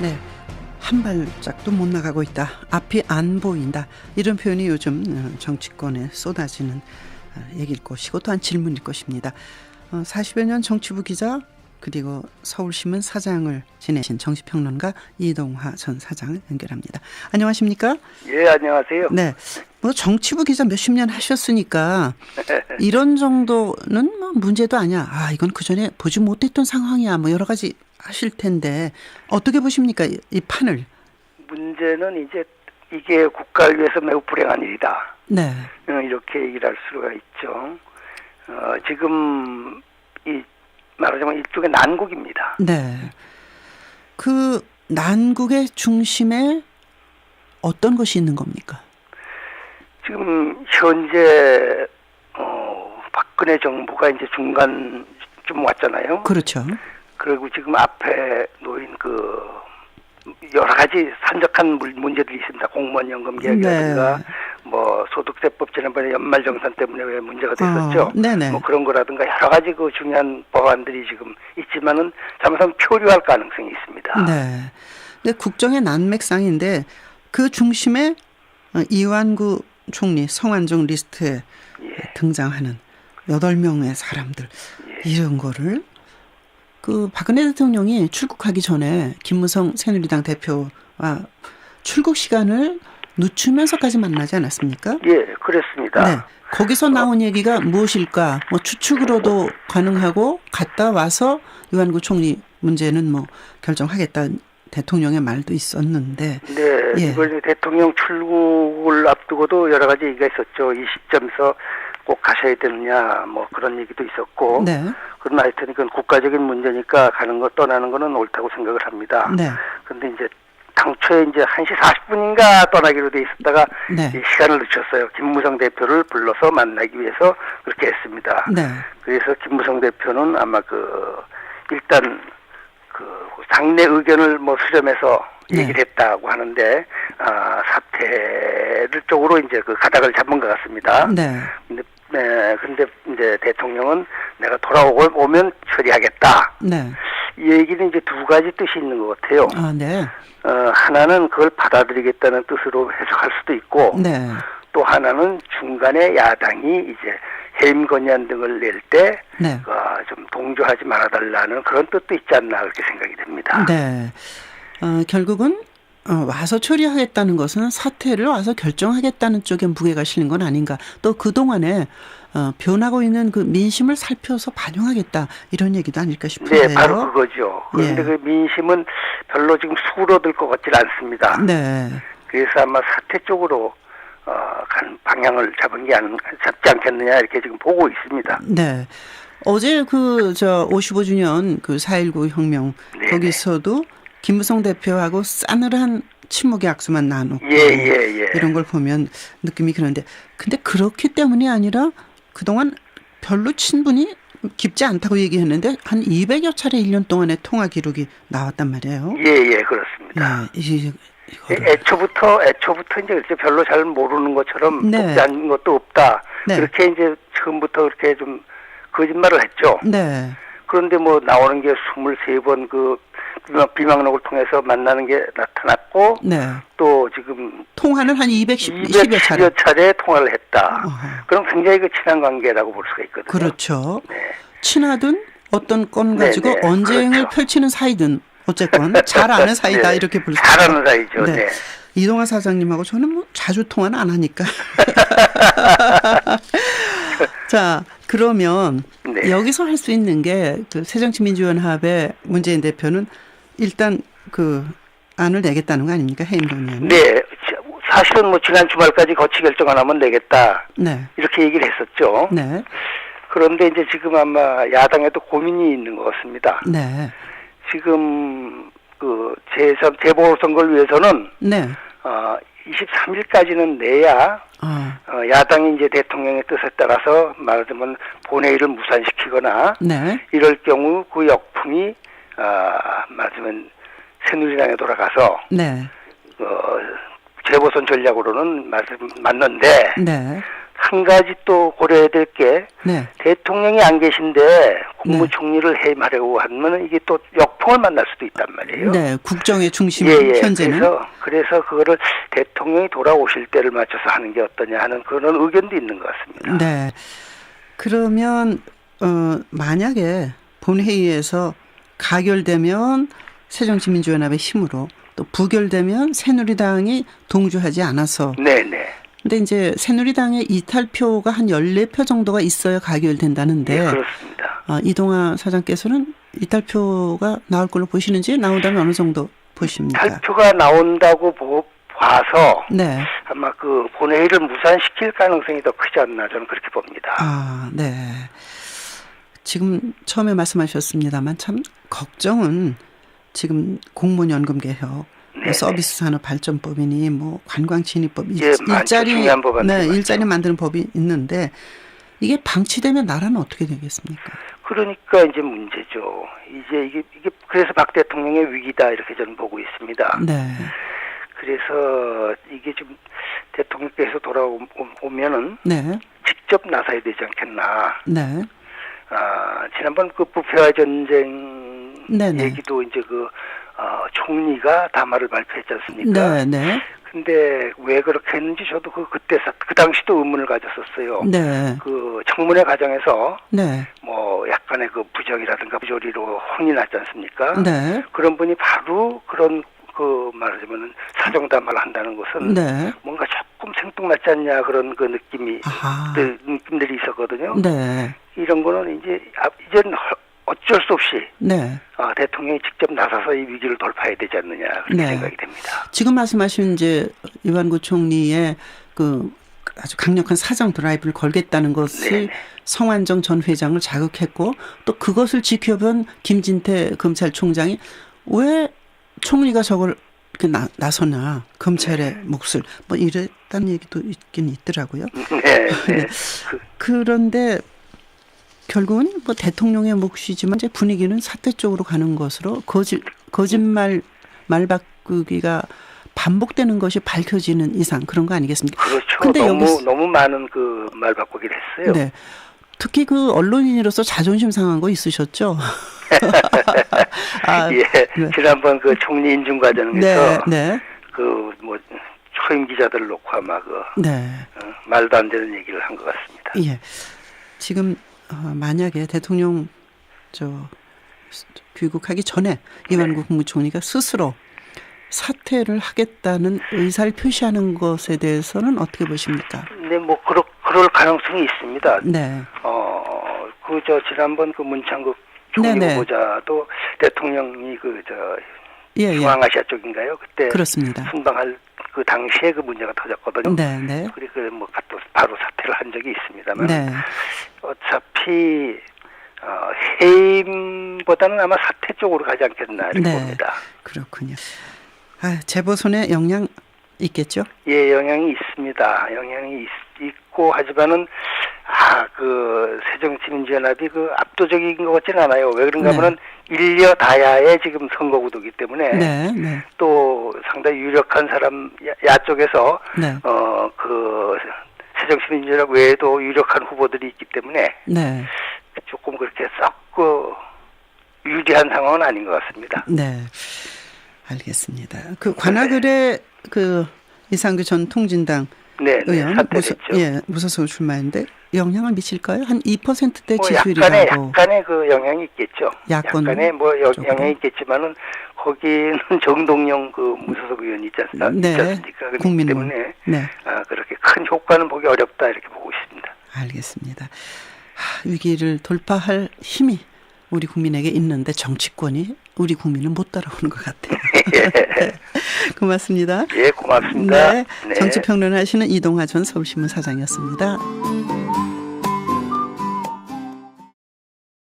네, 한 발짝도 못 나가고 있다. 앞이 안 보인다. 이런 표현이 요즘 정치권에 쏟아지는 얘기일 것이고 또한 질문일 것입니다. 40여 년 정치부 기자 그리고 서울신문 사장을 지내신 정치평론가 이동화 전 사장을 연결합니다. 안녕하십니까? 예, 안녕하세요. 네, 뭐 정치부 기자 몇십 년 하셨으니까 이런 정도는 뭐 문제도 아니야. 아, 이건 그전에 보지 못했던 상황이야. 뭐 여러 가지 하실 텐데 어떻게 보십니까? 이 판을. 문제는 이제 이게 국가를 위해서 매우 불행한 일이다. 네. 이렇게 얘기를 할 수가 있죠. 지금 말하자면 일종의 난국입니다. 네. 그 난국의 중심에 어떤 것이 있는 겁니까? 지금 현재 박근혜 정부가 이제 중간 좀 왔잖아요. 그렇죠. 그리고 지금 앞에 놓인 여러 가지 산적한 문제들이 있습니다. 공무원 연금 개혁이라든가 뭐 소득세법 지난번에 연말정산 때문에 왜 문제가 됐었죠. 뭐 그런 거라든가 여러 가지 그 중요한 법안들이 지금 있지만은 잘못하면 표류할 가능성이 있습니다. 네. 근데 국정의 난맥상인데 그 중심에 이완구 총리 성완종 리스트에 등장하는 8명의 사람들 이런 거를 그 박근혜 대통령이 출국하기 전에 김무성 새누리당 대표와 출국 시간을 늦추면서까지 만나지 않았습니까? 예, 그렇습니다. 네. 거기서 나온 얘기가 무엇일까? 뭐 추측으로도 가능하고 갔다 와서 이완구 총리 문제는 뭐 결정하겠다 대통령의 말도 있었는데. 네, 예. 이번 대통령 출국을 앞두고도 여러 가지 얘기가 있었죠. 이 시점에서 꼭 가셔야 되느냐, 뭐 그런 얘기도 있었고. 네. 그러나 하여튼 이건 국가적인 문제니까 가는 거 떠나는 거는 옳다고 생각을 합니다. 네. 근데 이제 당초에 이제 1시 40분인가 떠나기로 돼 있었다가 이 시간을 늦췄어요. 김무성 대표를 불러서 만나기 위해서 그렇게 했습니다. 네. 그래서 김무성 대표는 아마 일단 당내 의견을 뭐 수렴해서 얘기를 했다고 하는데 사퇴를 쪽으로 이제 가닥을 잡은 것 같습니다. 네. 근데 이제 대통령은 내가 돌아오면 처리하겠다. 네. 이 얘기는 이제 두 가지 뜻이 있는 것 같아요. 아, 네. 하나는 그걸 받아들이겠다는 뜻으로 해석할 수도 있고, 네. 또 하나는 중간에 야당이 이제 해임 건의안 등을 낼 때, 좀 동조하지 말아달라는 그런 뜻도 있지 않나 그렇게 생각이 됩니다. 네. 결국은 와서 처리하겠다는 것은 사퇴를 와서 결정하겠다는 쪽에 무게가 실린 건 아닌가. 또 그동안에 변하고 있는 그 민심을 살펴서 반영하겠다 이런 얘기도 아닐까 싶은데요. 네, 바로 그거죠. 그런데 그 민심은 별로 지금 수그러들 것 같지 않습니다. 네. 그래서 아마 사퇴 쪽으로 간 방향을 잡지 않겠느냐 이렇게 지금 보고 있습니다. 네. 어제 55주년 4.19 혁명 거기서도 김무성 대표하고 싸늘한 침묵의 악수만 나누고 이런 걸 보면 느낌이 그런데 근데 그렇기 때문이 아니라 그동안 별로 친분이 깊지 않다고 얘기했는데 한 200여 차례 1년 동안의 통화 기록이 나왔단 말이에요. 예, 그렇습니다. 애초부터 이제 별로 잘 모르는 것처럼 높지 않은 것도 없다. 그렇게 이제 처음부터 그렇게 좀 거짓말을 했죠. 네. 그런데 뭐 나오는 게 23번 비망록을 통해서 만나는 게 나타났고, 또 지금 통화는 한 210여 차례 통화를 했다. 그럼 굉장히 친한 관계라고 볼 수가 있거든요. 그렇죠. 친하든 어떤 건 가지고 언쟁을 펼치는 사이든 어쨌건 잘 아는 사이다 이렇게 볼 수 있죠. 잘 아는 사이죠. 네. 이동화 사장님하고 저는 뭐 자주 통화는 안 하니까. 자, 그러면 여기서 할 수 있는 게 새정치민주연합의 문재인 대표는 일단 안을 내겠다는 거 아닙니까? 해임 건의안을. 네. 사실은 뭐 지난 주말까지 거치 결정 안 하면 내겠다. 이렇게 얘기를 했었죠. 네. 그런데 이제 지금 아마 야당에도 고민이 있는 것 같습니다. 네. 지금 재보궐선거를 위해서는 23일까지는 내야 야당이 이제 대통령의 뜻에 따라서 말하자면 본회의를 무산시키거나 이럴 경우 그 역풍이 말하자면 새누리당에 돌아가서 재보선 전략으로는 맞는데 한 가지 또 고려해야 될 게 네. 대통령이 안 계신데 국무총리를 해임하려고 하면 이게 또 역풍을 만날 수도 있단 말이에요. 네, 국정의 중심 현재는. 그래서 그거를 대통령이 돌아오실 때를 맞춰서 하는 게 어떠냐 하는 그런 의견도 있는 것 같습니다. 네. 그러면 만약에 본회의에서 가결되면 새정치민주연합의 힘으로 또 부결되면 새누리당이 동조하지 않아서. 네네. 근데 이제 새누리당의 이탈표가 한 14표 정도가 있어야 가결된다는데. 네, 그렇습니다. 이동하 사장께서는 이탈표가 나올 걸로 보시는지 나온다면 어느 정도 보십니까? 이탈표가 나온다고 봐서 네. 아마 그 본회의를 무산시킬 가능성이 더 크지 않나 저는 그렇게 봅니다. 네. 지금 처음에 말씀하셨습니다만 참 걱정은 지금 공무원연금 개혁, 서비스 산업 발전법이니 뭐 관광 진입법, 일자리 만드는 법이 있는데 이게 방치되면 나라는 어떻게 되겠습니까? 그러니까 이제 문제죠. 이게 그래서 박 대통령의 위기다 이렇게 저는 보고 있습니다. 네. 그래서 이게 좀 대통령께서 돌아오면은 네. 직접 나서야 되지 않겠나. 네. 지난번 그 부패와 전쟁 네네. 얘기도 이제 총리가 담화를 발표했지 않습니까? 네. 근데 왜 그렇게 했는지 저도 그때 그 당시도 의문을 가졌었어요. 네. 그 청문회 과정에서 네. 뭐 약간의 그 부적이라든가 부조리로 혼이 났지 않습니까? 네. 그런 분이 바로 그런 말하자면은 사정담화를 한다는 것은 네. 뭔가 조금 생뚱맞지 않냐 그런 그 느낌들이 있었거든요. 네. 이런 거는 이제는 어쩔 수 없이 네. 대통령이 직접 나서서 이 위기를 돌파해야 되지 않느냐 그렇게 생각이 됩니다. 지금 말씀하신 이제 이완구 총리의 그 아주 강력한 사정 드라이브를 걸겠다는 것을 성완종 전 회장을 자극했고 또 그것을 지켜본 김진태 검찰총장이 왜 총리가 저걸 이렇게 나서나 검찰의 몫을 뭐 이랬다는 얘기도 있긴 있더라고요. 네. 그런데 결국은 뭐 대통령의 몫이지만 이제 분위기는 사퇴 쪽으로 가는 것으로 거짓말 말 바꾸기가 반복되는 것이 밝혀지는 이상 그런 거 아니겠습니까? 그렇죠. 근데 너무 많은 그 말 바꾸기를 했어요. 네. 특히 그 언론인으로서 자존심 상한 거 있으셨죠? 네. 지난번 그 총리 인준 과정에서 그 뭐 초임 기자들을 놓고 아마 말도 안 되는 얘기를 한 것 같습니다. 예. 지금 만약에 대통령 귀국하기 전에 이완구 국무총리가 스스로 사퇴를 하겠다는 의사를 표시하는 것에 대해서는 어떻게 보십니까? 네, 뭐 그럴 가능성이 있습니다. 네. 지난번 그 문창극 총리 후보자도 대통령이 중앙아시아 쪽인가요? 그때 그렇습니다. 순방할 그 당시에 그 문제가 터졌거든요. 네. 그래서 뭐 바로 사퇴를 한 적이 있습니다만 어차피 해임보다는 아마 사퇴 쪽으로 가지 않겠나 이렇게 봅니다. 그렇군요. 재보선에 영향 있겠죠? 예, 영향이 있습니다. 영향이 있고 하지만은 그 새정치민주연합이 그 압도적인 것 같지는 않아요. 왜 그런가 하면은 일려 다야의 지금 선거구도기 때문에 또 상당히 유력한 사람 야 쪽에서 그 새정치민주연합 외에도 유력한 후보들이 있기 때문에 조금 그렇게 썩 유리한 상황은 아닌 것 같습니다. 네, 알겠습니다. 그 관악을의 그 이상규 전 통진당 의원 무소속으로 출마했는데 영향을 미칠까요? 한 2%대 지지율이라고. 약간의 그 영향이 있겠죠. 약간의 뭐 영향이 있겠지만은 거기는 정동영 그 무소속 의원이 있지 않습니까? 그렇기 때문에 그렇게 큰 효과는 보기 어렵다 이렇게 보고 있습니다. 알겠습니다. 위기를 돌파할 힘이 우리 국민에게 있는데 정치권이 우리 국민은 못 따라오는 것 같아요. 고맙습니다. 예, 고맙습니다. 정치평론 하시는 이동하 전 서울신문 사장이었습니다.